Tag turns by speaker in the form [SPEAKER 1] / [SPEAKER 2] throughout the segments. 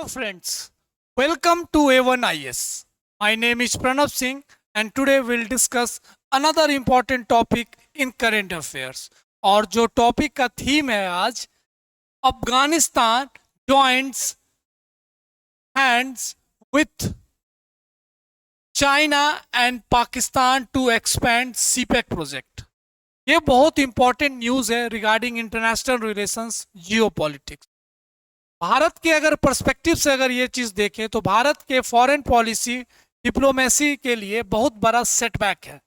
[SPEAKER 1] Hello friends, welcome to A1IS. My name is Pranav Singh and today we'll discuss another important topic in current affairs. और जो topic का theme है आज, Afghanistan joins hands with China and Pakistan to expand CPEC project. ये बहुत important news है regarding international relations geopolitics. Bharat के अगर पर्सपेक्टिव से अगर ये चीज देखें तो भारत के फॉरेन पॉलिसी डिप्लोमेसी के लिए बहुत बड़ा सेटबैक है.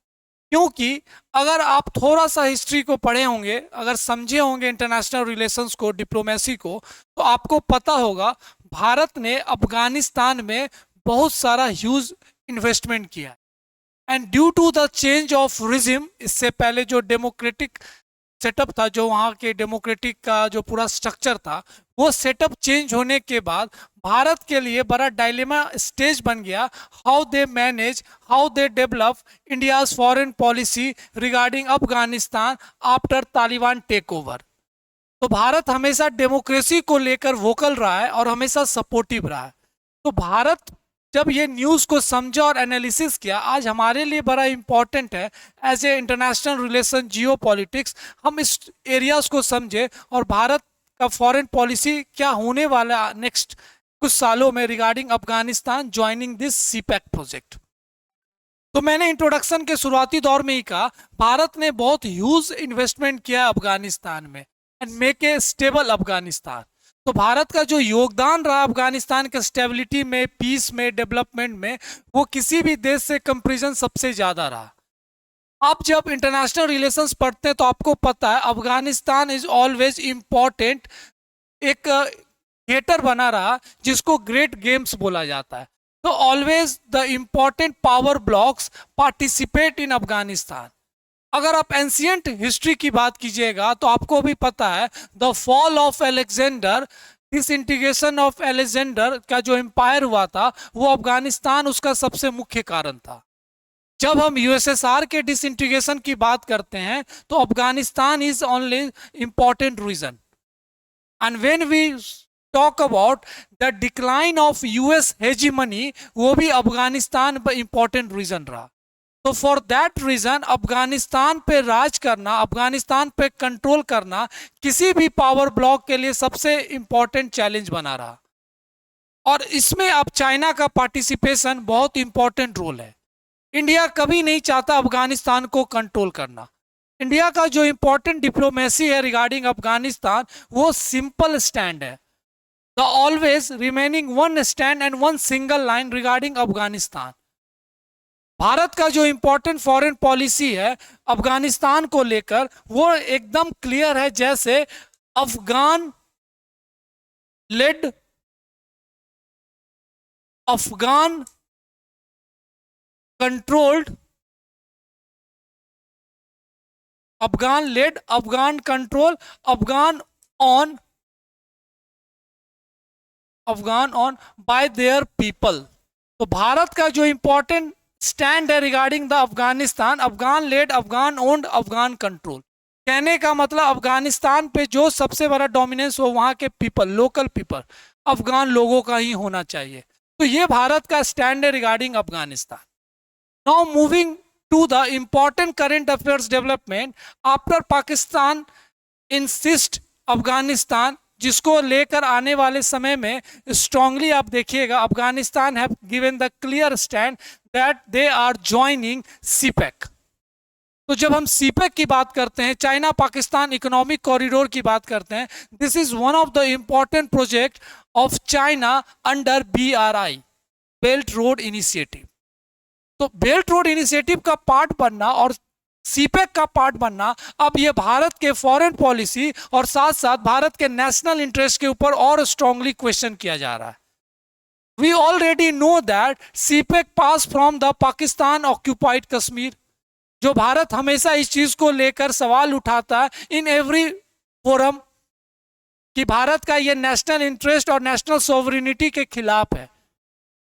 [SPEAKER 1] क्योंकि अगर आप थोड़ा सा हिस्ट्री को पढ़े होंगे, अगर समझे होंगे इंटरनेशनल रिलेशंस को, डिप्लोमेसी को, तो आपको पता होगा भारत ने अफगानिस्तान में बहुत सारा ह्यूज इन्वेस्टमेंट किया. And due to the change of regime, इससे पहले जो डेमोक्रेटिक सेटअप था, जो वहाँ के डेमोक्रेटिक का जो पूरा स्ट्रक्चर था, वो सेटअप चेंज होने के बाद भारत के लिए बड़ा डायलेमा स्टेज बन गया. How they manage, how they develop India's foreign policy regarding Afghanistan after Taliban take over. तो भारत हमेशा डेमोक्रेसी को लेकर वोकल रहा है और हमेशा सपोर्टिव रहा है. तो भारत जब ये न्यूज़ को समझा और एनालिसिस किया, आज हमारे लिए बड़ा इंपॉर्टेंट है as a international relation geopolitics, हम इस एरियाज को समझे और भारत का फॉरेन पॉलिसी क्या होने वाला नेक्स्ट कुछ सालों में regarding Afghanistan joining this CPEC project. तो मैंने इंट्रोडक्शन के शुरुआती दौर में ही कहा, भारत ने बहुत ह्यूज इन्वेस्टमेंट किया अफगानिस्तान में and make a stable Afghanistan. तो भारत का जो योगदान रहा अफगानिस्तान के स्टेबिलिटी में, पीस में, डेवलपमेंट में, वो किसी भी देश से कंपैरिजन सबसे ज्यादा रहा. आप जब इंटरनेशनल रिलेशंस पढ़ते हैं तो आपको पता है अफगानिस्तान इज ऑलवेज इंपॉर्टेंट. एक थिएटर बना रहा जिसको ग्रेट गेम्स बोला जाता है. तो always the important power blocks participate in Afghanistan. अगर आप एंशियंट हिस्ट्री की बात कीजिएगा तो आपको भी पता है the fall of Alexander, disintegration of Alexander का जो एम्पायर हुआ था वो अफगानिस्तान उसका सबसे मुख्य कारण था. जब हम यूएसएसआर के डिसइंटीग्रेशन की बात करते हैं तो Afghanistan is only important region. And when we talk about the decline of US hegemony, वो भी अफगानिस्तान इंपॉर्टेंट रीजन रहा. तो फॉर दैट रीजन अफगानिस्तान पे राज करना, अफगानिस्तान पे कंट्रोल करना किसी भी पावर ब्लॉक के लिए सबसे इंपॉर्टेंट चैलेंज बना रहा. और इसमें अब चाइना का पार्टिसिपेशन बहुत इंपॉर्टेंट रोल है. इंडिया कभी नहीं चाहता अफगानिस्तान को कंट्रोल करना. इंडिया का जो इंपॉर्टेंट डिप्लोमेसी है रिगार्डिंग अफगानिस्तान वो सिंपल स्टैंड है. The always remaining one stand and one single line regarding Afghanistan. Bharat का जो इंपॉर्टेंट फॉरेन पॉलिसी है अफगानिस्तान को लेकर वो एकदम क्लियर है. जैसे Afghan led, Afghan controlled, Afghan led, Afghan control, Afghan on by their people. तो भारत का जो इंपॉर्टेंट स्टैंड है regarding the Afghanistan, Afghan led, Afghan owned, Afghan control. कहने का मतलब अफगानिस्तान पे जो सबसे बड़ा डोमिनेंस हो वहां के पीपल, लोकल पीपल, अफगान लोगों का ही होना चाहिए. तो ये भारत का स्टैंड है regarding Afghanistan. Now moving to the important current affairs development after Pakistan insist Afghanistan, जिसको लेकर आने वाले समय में स्ट्रांगली आप देखिएगा Afghanistan have given the clear stand that they are joining CPEC. तो जब हम सीपैक की बात करते हैं, चाइना पाकिस्तान इकोनॉमिक कॉरिडोर की बात करते हैं, this is one of the important project of China under BRI, belt road initiative. तो बेल्ट रोड इनिशिएटिव का पार्ट बनना और सीपैक का पार्ट बनना अब ये भारत के फॉरेन पॉलिसी और साथ साथ भारत के नेशनल इंटरेस्ट के ऊपर और स्ट्रांगली क्वेश्चन किया जा रहा है. We already know that CPEC pass from the Pakistan occupied Kashmir. जो भारत हमेशा इस चीज को लेकर सवाल उठाता है इन एवरी फोरम कि भारत का ये नेशनल इंटरेस्ट और नेशनल सोवरेनिटी के खिलाफ है.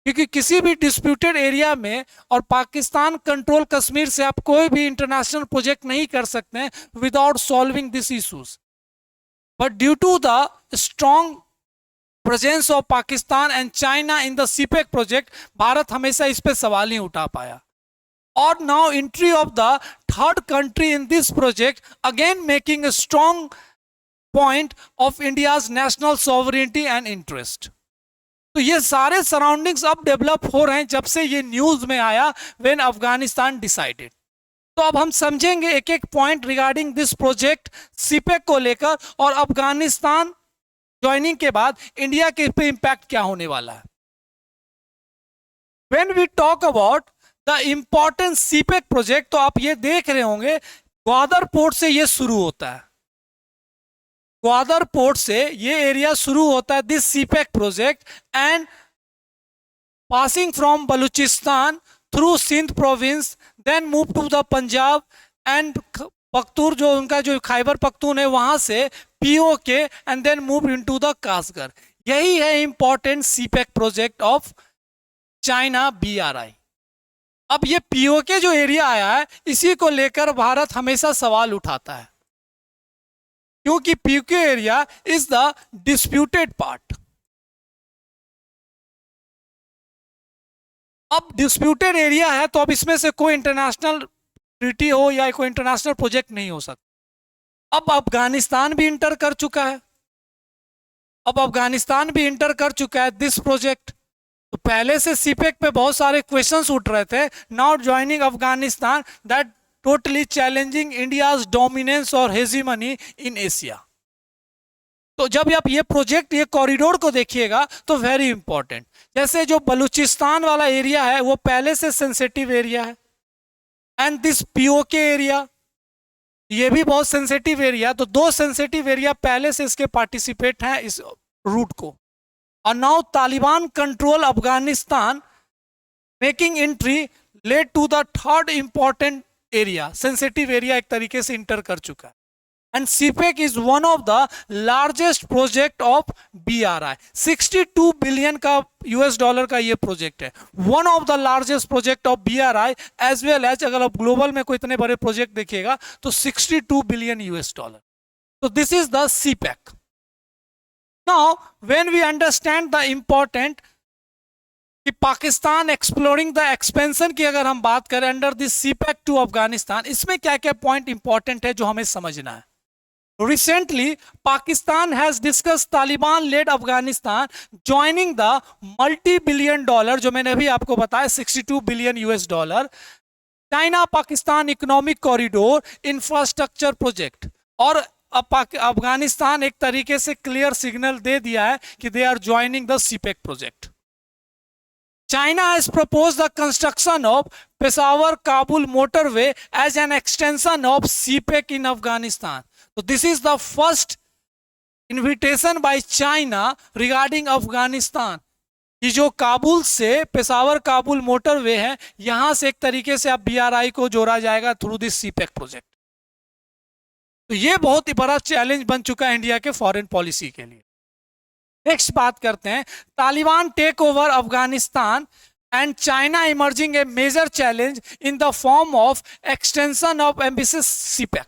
[SPEAKER 1] क्योंकि किसी भी डिस्प्यूटेड एरिया में और पाकिस्तान कंट्रोल कश्मीर से आप कोई भी इंटरनेशनल प्रोजेक्ट नहीं कर सकते हैं without solving this issues. But due to the strong presence of Pakistan and China in the CPEC project, Bharat हमेशा इस पे सवाल नहीं उठा पाया. और now entry of the third country in this project again making a strong point of India's national sovereignty and interest. तो ये सारे सराउंडिंग्स अब डेवलप हो रहे हैं जब से ये न्यूज में आया व्हेन अफगानिस्तान डिसाइडेड. तो अब हम समझेंगे एक एक point regarding this project CPEC को लेकर, और अफगानिस्तान ज्वाइनिंग के बाद इंडिया के पे इंपैक्ट क्या होने वाला है. When we talk about the important CPEC project, तो आप ये देख रहे होंगे ग्वादर पोर्ट से ये शुरू होता है. ग्वादर पोर्ट से ये एरिया शुरू होता है this CPEC project, and passing from Balochistan through Sindh province, then move to the Punjab and Pakhtun, जो उनका जो खैबर पख्तून है वहां से POK, and then move into the Kashgar. यही है important CPEC project of China BRI. अब ये पीओके जो एरिया आया है इसी को लेकर भारत हमेशा सवाल उठाता है, क्योंकि PoK area is the disputed part. अब डिस्प्यूटेड एरिया है तो अब इसमें से कोई इंटरनेशनल ट्रीटी हो या कोई इंटरनेशनल प्रोजेक्ट नहीं हो सकता. अब अफगानिस्तान भी इंटर कर चुका है, दिस प्रोजेक्ट. तो पहले से सीपेक पे बहुत सारे क्वेश्चंस उठ रहे थे. Now joining Afghanistan, that totally challenging India's dominance और हेजीमनी इन एशिया. तो जब आप ये प्रोजेक्ट, ये कॉरिडोर को देखिएगा तो वेरी इंपॉर्टेंट. जैसे जो बलूचिस्तान वाला एरिया है वो पहले से सेंसिटिव एरिया है, एंड दिस पीओके एरिया ये भी बहुत सेंसिटिव एरिया. तो दो सेंसिटिव एरिया पहले से इसके पार्टिसिपेट हैं इस रूट को. और now Taliban control Afghanistan making entry led to the third important area. Sensitive area एक तरीके से इंटर कर चुका है. And CPEC is one of the largest project of BRI. 62 billion का यूएस डॉलर का ये प्रोजेक्ट है, one of the largest project of BRI as well as. अगर आप ग्लोबल में कोई इतने बड़े प्रोजेक्ट देखिएगा तो 62 बिलियन यूएस डॉलर. तो this is the CPEC. Now when we understand the important कि पाकिस्तान एक्सप्लोरिंग द एक्सपेंशन की अगर हम बात करें under this CPEC to Afghanistan, इसमें क्या क्या पॉइंट इंपॉर्टेंट है जो हमें समझना है. Recently, Pakistan has discussed Taliban-led Afghanistan joining the multi-billion dollar, जो मैंने अभी आपको बताया 62 billion US dollar, China Pakistan economic corridor infrastructure project. और अफगानिस्तान एक तरीके से क्लियर सिग्नल दे दिया है कि they are joining the CPEC project. China has proposed the construction of Peshawar-Kabul motorway as an extension of CPEC in Afghanistan. So this is the first invitation by China regarding Afghanistan. ये जो काबुल से Peshawar Kabul motorway है, यहां से एक तरीके से अब बीआरआई को जोड़ा जाएगा थ्रू दिस सीपेक प्रोजेक्ट. तो ये बहुत ही बड़ा चैलेंज बन चुका है इंडिया के फॉरेन पॉलिसी के लिए. नेक्स्ट बात करते हैं, Taliban take over Afghanistan and China emerging a major challenge in the form of extension of ambitious CPEC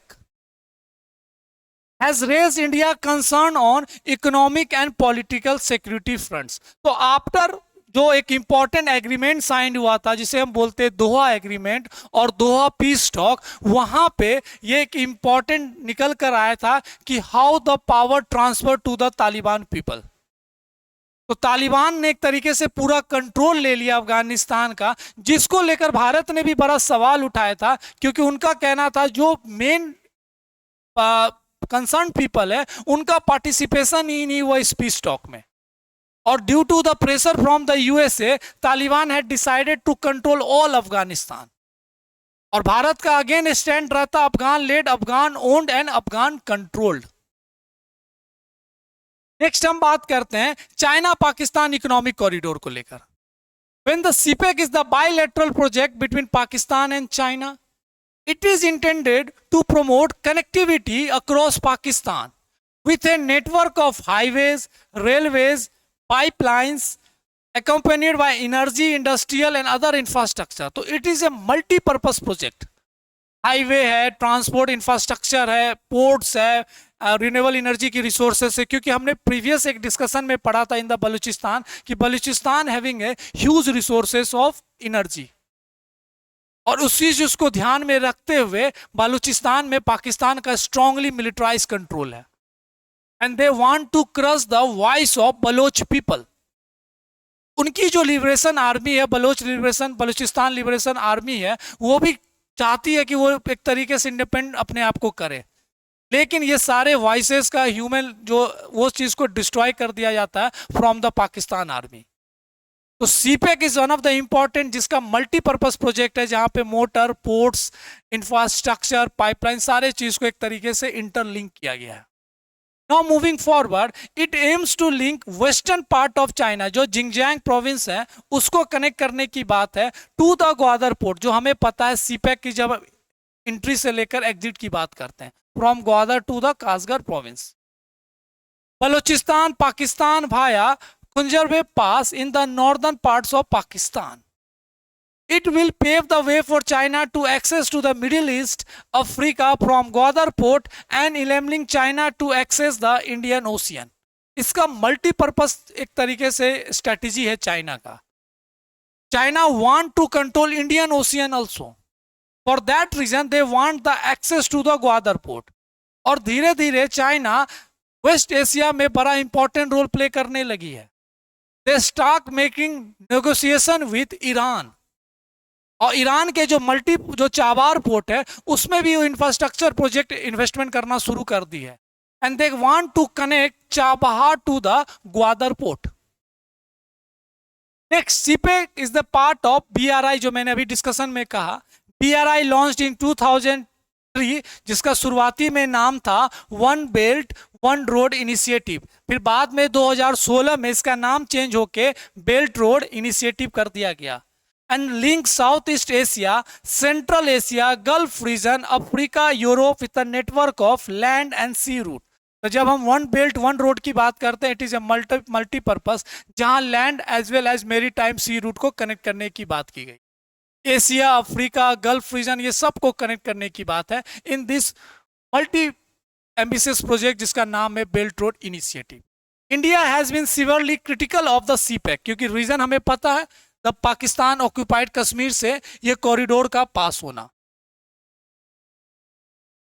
[SPEAKER 1] has raised India concern on economic and political security fronts. तो आफ्टर जो एक important agreement sign हुआ था जिसे हम बोलते हैं दोहा एग्रीमेंट और दोहा पीस टॉक, वहां पे ये एक इंपॉर्टेंट निकल कर आया था कि how the power transfer to the Taliban people. तो तालिबान ने एक तरीके से पूरा कंट्रोल ले लिया अफगानिस्तान का, जिसको लेकर भारत ने भी बड़ा सवाल उठाया था, क्योंकि उनका कहना था जो मेन कंसर्न पीपल है उनका पार्टिसिपेशन ही नहीं हुआ इस पीस टॉक में. और due to the pressure from the USA Taliban had decided to control all Afghanistan. और भारत का अगेन स्टैंड रहता Afghan led, Afghan owned and Afghan controlled. Next हम बात करते हैं चाइना पाकिस्तान इकोनॉमिक कॉरिडोर को लेकर. When the CPEC is the bilateral project between Pakistan and China, it is intended to promote connectivity across Pakistan with a network of highways, railways, pipelines accompanied by energy, industrial and other infrastructure. तो it is a multi-purpose project. Highway है, transport infrastructure है, ports है, renewable energy की resources से, क्योंकि हमने previous एक discussion में पढ़ा था इन द बलूचिस्तान कि Balochistan having a huge resources of energy, और उसी चीज को ध्यान में रखते हुए बलूचिस्तान में पाकिस्तान का स्ट्रांगली मिलिटराइज कंट्रोल है, and they want to crush the voice of Baloch people. उनकी जो लिबरेशन आर्मी है, बलूचिस्तान लिबरेशन आर्मी है, वो भी चाहती है कि वो एक तरीके से इंडिपेंडेंट अपने आप को करे, लेकिन ये सारे वॉइसेस का ह्यूमन जो वो चीज को डिस्ट्रॉय कर दिया जाता है फ्रॉम द पाकिस्तान आर्मी। तो CPEC is one of the important, जिसका मल्टीपर्पज प्रोजेक्ट है, जहां पे मोटर, पोर्ट्स, इंफ्रास्ट्रक्चर, पाइपलाइन, सारे चीज को एक तरीके से इंटरलिंक किया गया है। Now moving forward, it aims to link western part of China, जो जिंगजियांग प्रोविंस है, उसको कनेक्ट करने की बात है, टू द ग्वादर पोर्ट। जो हमें पता है सीपेक की जब एंट्री से लेकर एग्जिट की बात करते हैं, from Gwadar to the Kashgar province. Balochistan Pakistan भाया Khunjerab pass in the northern parts of Pakistan. It will pave the way for China to access to the Middle East, Africa from Gwadar port and enabling China to access the Indian Ocean. इसका multipurpose एक तरीके से strategy है China का। China want to control Indian Ocean also. For that reason they want the access to the Gwadar port. और धीरे धीरे China waste Asia में बड़ा इंपॉर्टेंट रोल प्ले करने लगी है। They start making negotiation with Iran. और ईरान के जो चाबार पोर्ट है उसमें भी इंफ्रास्ट्रक्चर प्रोजेक्ट इन्वेस्टमेंट करना शुरू कर दी है, and they want to connect Chabahar to the Gwadar port. Next, CPEC is the part of BRI, जो मैंने अभी डिस्कशन में कहा। बीआरआई लॉन्च्ड इन 2003, जिसका शुरुआती में नाम था one belt one road initiative. फिर बाद में 2016 में इसका नाम चेंज होके बेल्ट रोड इनिशिएटिव कर दिया गया, and link Southeast Asia, Central Asia, Gulf region, Africa, Europe with a network of land and sea route. तो जब हम वन बेल्ट वन रोड की बात करते हैं, इट इज ए मल्टीपर्पज, जहां लैंड एज वेल एज मेरी टाइम सी root को कनेक्ट करने की बात की गई। एशिया, अफ्रीका, गल्फ रीजन, ये सब को कनेक्ट करने की बात है in this multi ambitious project, जिसका नाम है belt road initiative. India has been severely critical of the CPEC, क्योंकि रीजन हमें पता है, द पाकिस्तान ऑक्यूपाइड कश्मीर से ये कॉरिडोर का पास होना,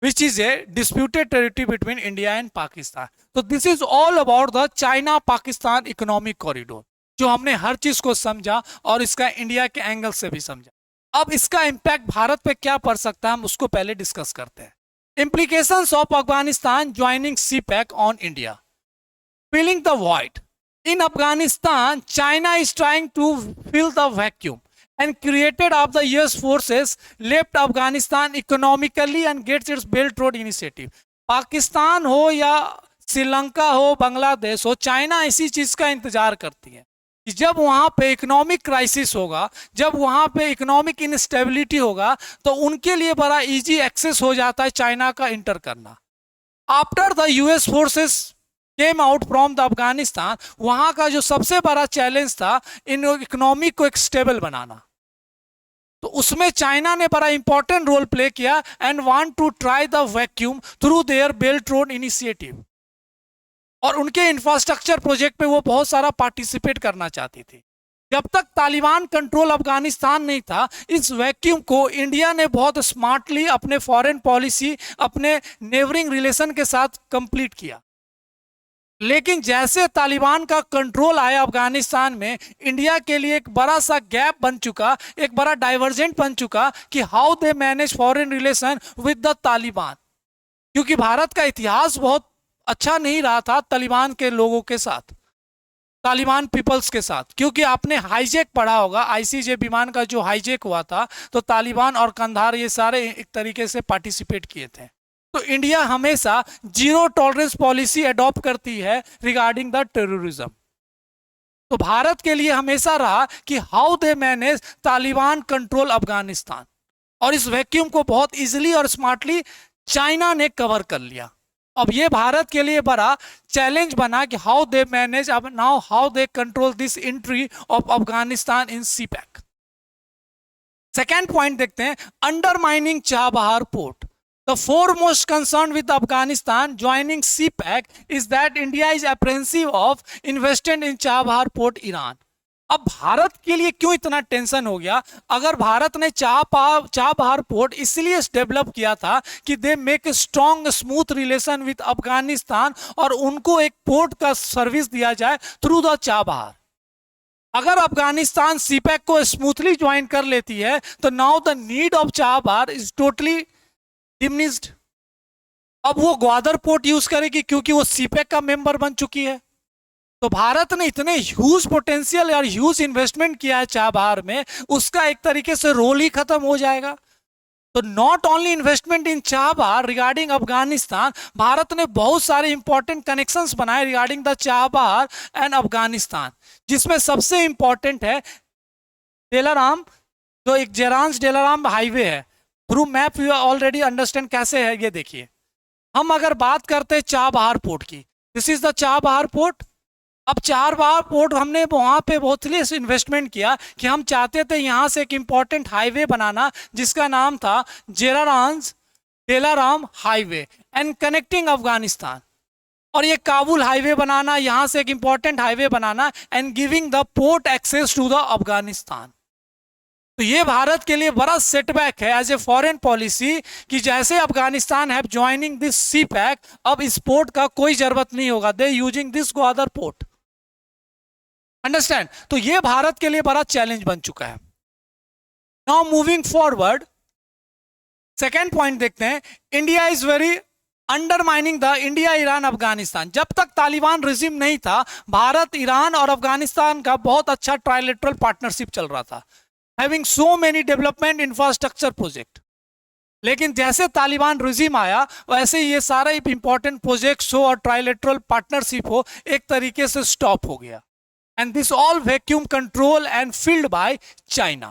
[SPEAKER 1] which is a disputed territory between India and Pakistan. तो this is all about the China Pakistan economic corridor, जो हमने हर चीज को समझा और इसका इंडिया के एंगल से भी समझा। अब इसका इंपैक्ट भारत पे क्या पड़ सकता है, हम उसको पहले डिस्कस करते हैं। Implications of Afghanistan joining CPEC on India, filling the void. In Afghanistan, China is trying to fill the vacuum, and created of the US forces left Afghanistan economically and gets its Belt Road Initiative. Pakistan हो या श्रीलंका हो, बांग्लादेश हो, China इसी चीज का इंतजार करती है कि जब वहां पे इकोनॉमिक क्राइसिस होगा, जब वहां पे इकोनॉमिक इनस्टेबिलिटी होगा, तो उनके लिए बड़ा इजी एक्सेस हो जाता है चाइना का इंटर करना। After the US forces came out from the Afghanistan, वहां का जो सबसे बड़ा चैलेंज था इन इकोनॉमी को एक स्टेबल बनाना, तो उसमें चाइना ने बड़ा इंपॉर्टेंट रोल प्ले किया and want to try the vacuum through their belt road initiative. और उनके इंफ्रास्ट्रक्चर प्रोजेक्ट पे वो बहुत सारा पार्टिसिपेट करना चाहती थी। जब तक तालिबान कंट्रोल अफगानिस्तान नहीं था, इस वैक्यूम को इंडिया ने बहुत स्मार्टली अपने फॉरेन पॉलिसी, अपने नेबरिंग रिलेशन के साथ कंप्लीट किया। लेकिन जैसे तालिबान का कंट्रोल आया अफगानिस्तान में, इंडिया के लिए एक बड़ा सा गैप बन चुका, एक बड़ा डाइवर्जेंट बन चुका कि how they manage foreign relation with the Taliban, क्योंकि भारत का इतिहास बहुत अच्छा नहीं रहा था तालिबान के लोगों के साथ, तालिबान पीपल्स के साथ। क्योंकि आपने हाईजैक पढ़ा होगा, आईसीजे विमान का जो हाईजैक हुआ था, तो तालिबान और कंधार ये सारे एक तरीके से पार्टिसिपेट किए थे। तो इंडिया हमेशा जीरो टॉलरेंस पॉलिसी अडॉप्ट करती है रिगार्डिंग द टेररिज्म। तो भारत के लिए हमेशा रहा कि how they manage Taliban control Afghanistan, और इस वैक्यूम को बहुत इजीली और स्मार्टली चाइना ने कवर कर लिया। अब ये भारत के लिए बड़ा चैलेंज बना कि हाउ दे मैनेज, अब now how they control this entry of Afghanistan in CPEC. Second point देखते हैं, undermining Chabahar port. The foremost concern with Afghanistan joining CPEC is that India is apprehensive of investment in Chabahar port, Iran. अब भारत के लिए क्यों इतना tension हो गया? अगर भारत ने चाबहार पोर्ट इसलिए डेवलप किया था कि they make strong smooth relation with Afghanistan और उनको एक पोर्ट का सर्विस दिया जाए थ्रू द चाबहार। अगर अफगानिस्तान सीपैक को स्मूथली ज्वाइन कर लेती है तो now the need of Chabahar is totally diminished. अब वो ग्वादर पोर्ट यूज करेगी क्योंकि वो सीपैक का मेंबर बन चुकी है। तो भारत ने इतने ह्यूज पोटेंशियल और ह्यूज इन्वेस्टमेंट किया है चाबहार में, उसका एक तरीके से रोल ही खत्म हो जाएगा। तो not only investment in Chabahar regarding Afghanistan, Bharat ने बहुत सारे इंपॉर्टेंट कनेक्शंस बनाए regarding the Chabahar and Afghanistan, जिसमें सबसे इंपॉर्टेंट है डेलाराम, जो एक जेरान्स डेलाराम हाईवे है। Through map you already understand कैसे है, ये देखिए। हम अगर बात करते हैं चाबहार पोर्ट की, this is the Chabahar port. अब चाबहार पोर्ट हमने वहां पे बहुत ही इन्वेस्टमेंट किया कि हम चाहते थे यहां से एक इंपॉर्टेंट हाईवे बनाना जिसका नाम था Zaranj Delaram highway and connecting Afghanistan, और ये काबुल हाईवे बनाना, यहां से एक इंपॉर्टेंट हाईवे बनाना and giving the port access to the Afghanistan. तो ये भारत के लिए बड़ा सेटबैक है एज ए फॉरेन पॉलिसी कि जैसे Afghanistan have joining this CPEC, अब इस पोर्ट का कोई जरूरत नहीं होगा, they using this Gwadar port. Understand? तो ये भारत के लिए बड़ा चैलेंज बन चुका है। Now moving forward, second point देखते हैं। India is very undermining the India Iran Afghanistan. जब तक तालिबान रिजिम नहीं था, भारत ईरान और अफगानिस्तान का बहुत अच्छा ट्राइलेटरल पार्टनरशिप चल रहा था, having so many development infrastructure project. लेकिन जैसे तालिबान रिजिम आया वैसे ये सारा इंपॉर्टेंट प्रोजेक्ट्स हो और ट्राइलेटरल पार्टनरशिप हो एक तरीके से स्टॉप हो गया। And this all vacuum control and filled by China.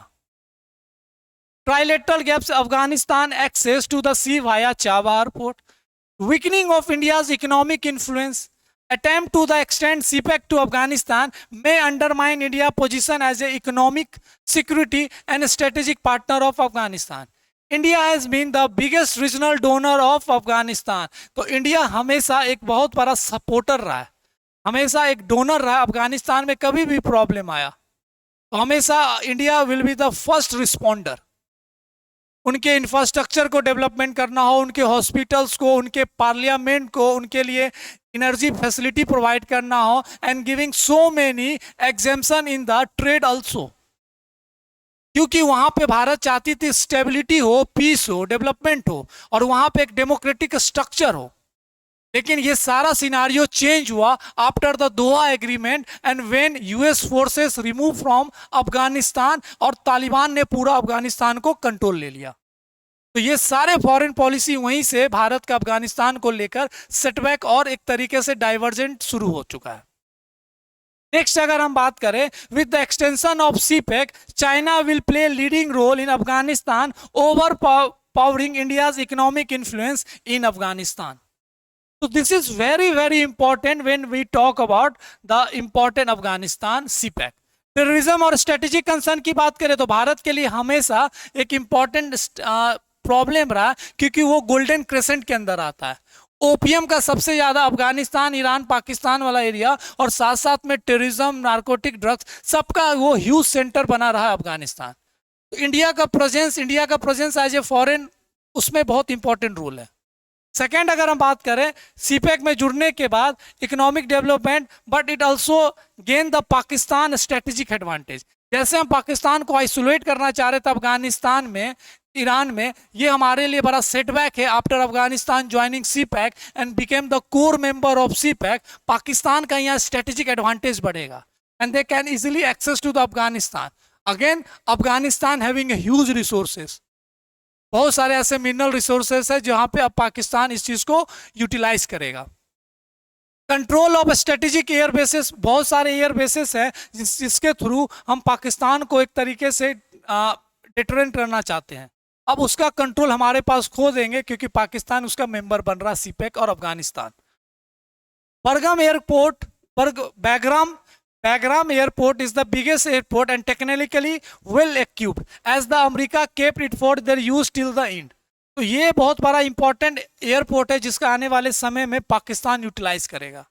[SPEAKER 1] Trilateral gaps Afghanistan access to the sea via Chabahar port. Weakening of India's economic influence. Attempt to the extend CPEC to Afghanistan may undermine India's position as an economic, security and strategic partner of Afghanistan. India has been the biggest regional donor of Afghanistan. तो India हमेशा एक बहुत बड़ा supporter रहा है, हमेशा एक donor रहा। अफगानिस्तान में कभी भी प्रॉब्लम आया तो हमेशा India will be the first responder. उनके इंफ्रास्ट्रक्चर को डेवलपमेंट करना हो, उनके हॉस्पिटल्स को, उनके पार्लियामेंट को, उनके लिए एनर्जी फैसिलिटी प्रोवाइड करना हो and giving so many exemption in the trade also, क्योंकि वहां पे भारत चाहती थी स्टेबिलिटी हो, पीस हो, डेवलपमेंट हो और वहां पे एक डेमोक्रेटिक स्ट्रक्चर हो। लेकिन ये सारा सिनारियो चेंज हुआ after the Doha agreement and when US forces remove from Afghanistan और तालिबान ने पूरा अफगानिस्तान को कंट्रोल ले लिया। तो ये सारे फॉरेन पॉलिसी वहीं से भारत का अफगानिस्तान को लेकर सेटबैक और एक तरीके से डाइवर्जेंट शुरू हो चुका है। नेक्स्ट अगर हम बात करें, with the extension of CPEC China will play leading role in Afghanistan overpowering India's economic influence in Afghanistan. So this is very important when we talk about the important Afghanistan CPEC। Terrorism और strategic concern की बात करें तो भारत के लिए हमेशा एक important problem रहा क्योंकि वो गोल्डन क्रेसेंट के अंदर आता है। ओपीएम का सबसे ज्यादा अफगानिस्तान, ईरान, पाकिस्तान वाला एरिया और साथ साथ में टेररिज्म, नार्कोटिक ड्रग्स, सबका वो ह्यूज सेंटर बना रहा है अफगानिस्तान। तो इंडिया का प्रेजेंस एज ए फॉरेन उसमें बहुत इंपॉर्टेंट रोल है। सेकेंड अगर हम बात करें सीपैक में जुड़ने के बाद economic development, but it also gain the Pakistan strategic advantage. जैसे हम पाकिस्तान को आइसोलेट करना चाह रहे थे अफगानिस्तान में, ईरान में, ये हमारे लिए बड़ा सेटबैक है। After Afghanistan joining CPEC and became the core member of CPEC, Pakistan का यहाँ स्ट्रेटेजिक एडवांटेज बढ़ेगा and they can easily access to the Afghanistan. Again Afghanistan having huge resources, बहुत सारे ऐसे मिनरल रिसोर्सेस है जहां पे अब पाकिस्तान इस चीज को यूटिलाइज करेगा। Control of strategic air bases, बहुत सारे एयर बेसिस है जिसके थ्रू हम पाकिस्तान को एक तरीके से डिटरेंट करना चाहते हैं। अब उसका कंट्रोल हमारे पास खो देंगे क्योंकि पाकिस्तान उसका मेंबर बन रहा सीपैक और Afghanistan. Bagram airport, Bagram Airport is the biggest airport and technically well equipped as the America kept it for their use till the end. तो ये बहुत बड़ा इंपॉर्टेंट एयरपोर्ट है जिसका आने वाले समय में पाकिस्तान यूटिलाइज करेगा।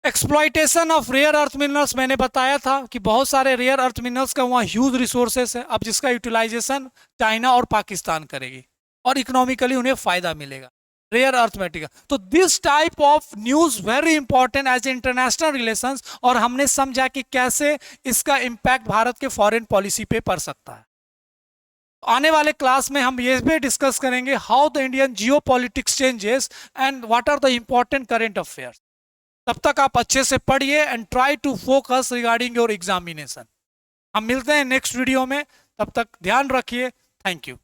[SPEAKER 1] Exploitation of rare earth minerals, मैंने बताया था कि बहुत सारे रेयर अर्थ मिनरल्स का वहाँ ह्यूज रिसोर्सेस है, अब जिसका यूटिलाइजेशन चाइना और पाकिस्तान करेगी और इकोनॉमिकली उन्हें फायदा मिलेगा रेयर अर्थ मेटेरियल। तो this type of news very important as international relations, और हमने समझा कि कैसे इसका इंपैक्ट भारत के फॉरेन पॉलिसी पे पड़ सकता है। आने वाले क्लास में हम ये भी डिस्कस करेंगे how the Indian geo politics changes and what are the important current affairs. तब तक आप अच्छे से पढ़िए and try to focus regarding your examination. हम मिलते हैं नेक्स्ट वीडियो में, तब तक ध्यान रखिए। Thank you.